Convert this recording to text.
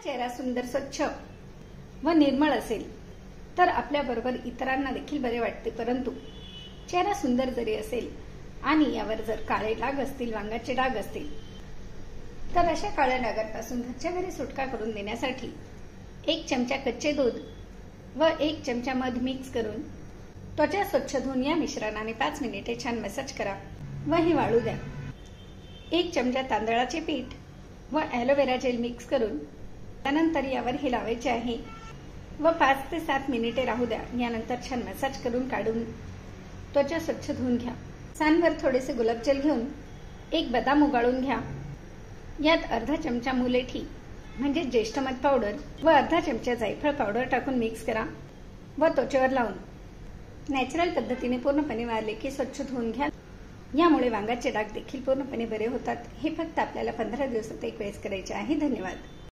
चेहरा सुंदर, स्वच्छ व निर्मळ असेल तर आपल्याबरोबर इतरांना देखील बरे वाटते, परंतु चेहरा सुंदर जरी असेल आणि यावर जर काळे डाग असतील, वांगाचे डाग असतील, तर अशा काळ्या डागांपासून घरच्या घरी सुटका करून देण्यासाठी 1 चमचा कच्चे दूध व 1 चमचा मध मिक्स करून त्वचा स्वच्छ धुवून या मिश्रणाने 5 मिनिटे छान मसाज करा व हे वाळू द्या. 1 चमचा तांदळाचे पीठ व ॲलोवेरा जेल मिक्स करून त्यानंतर यावर हे लावायचे आहे व 5 ते 7 मिनिटे राहू द्या. यानंतर छान मसाज करून काढून त्वचा स्वच्छ धुवून घ्या. सानवर थोडेसे गुलाबजल घेऊन 1 बदाम उगाळून घ्या. यात अर्धा चमचा मुलेठी म्हणजे ज्येष्ठ मध पावडर व अर्धा चमचा जायफळ पावडर टाकून मिक्स करा व त्वचेवर लावून नॅचरल पद्धतीने पूर्णपणे वाळले की स्वच्छ धुवून घ्या. यामुळे वांगाचे डाग देखील पूर्णपणे बरे होतात. हे फक्त आपल्याला 15 दिवसात 1 वेळेस करायचे आहे. धन्यवाद.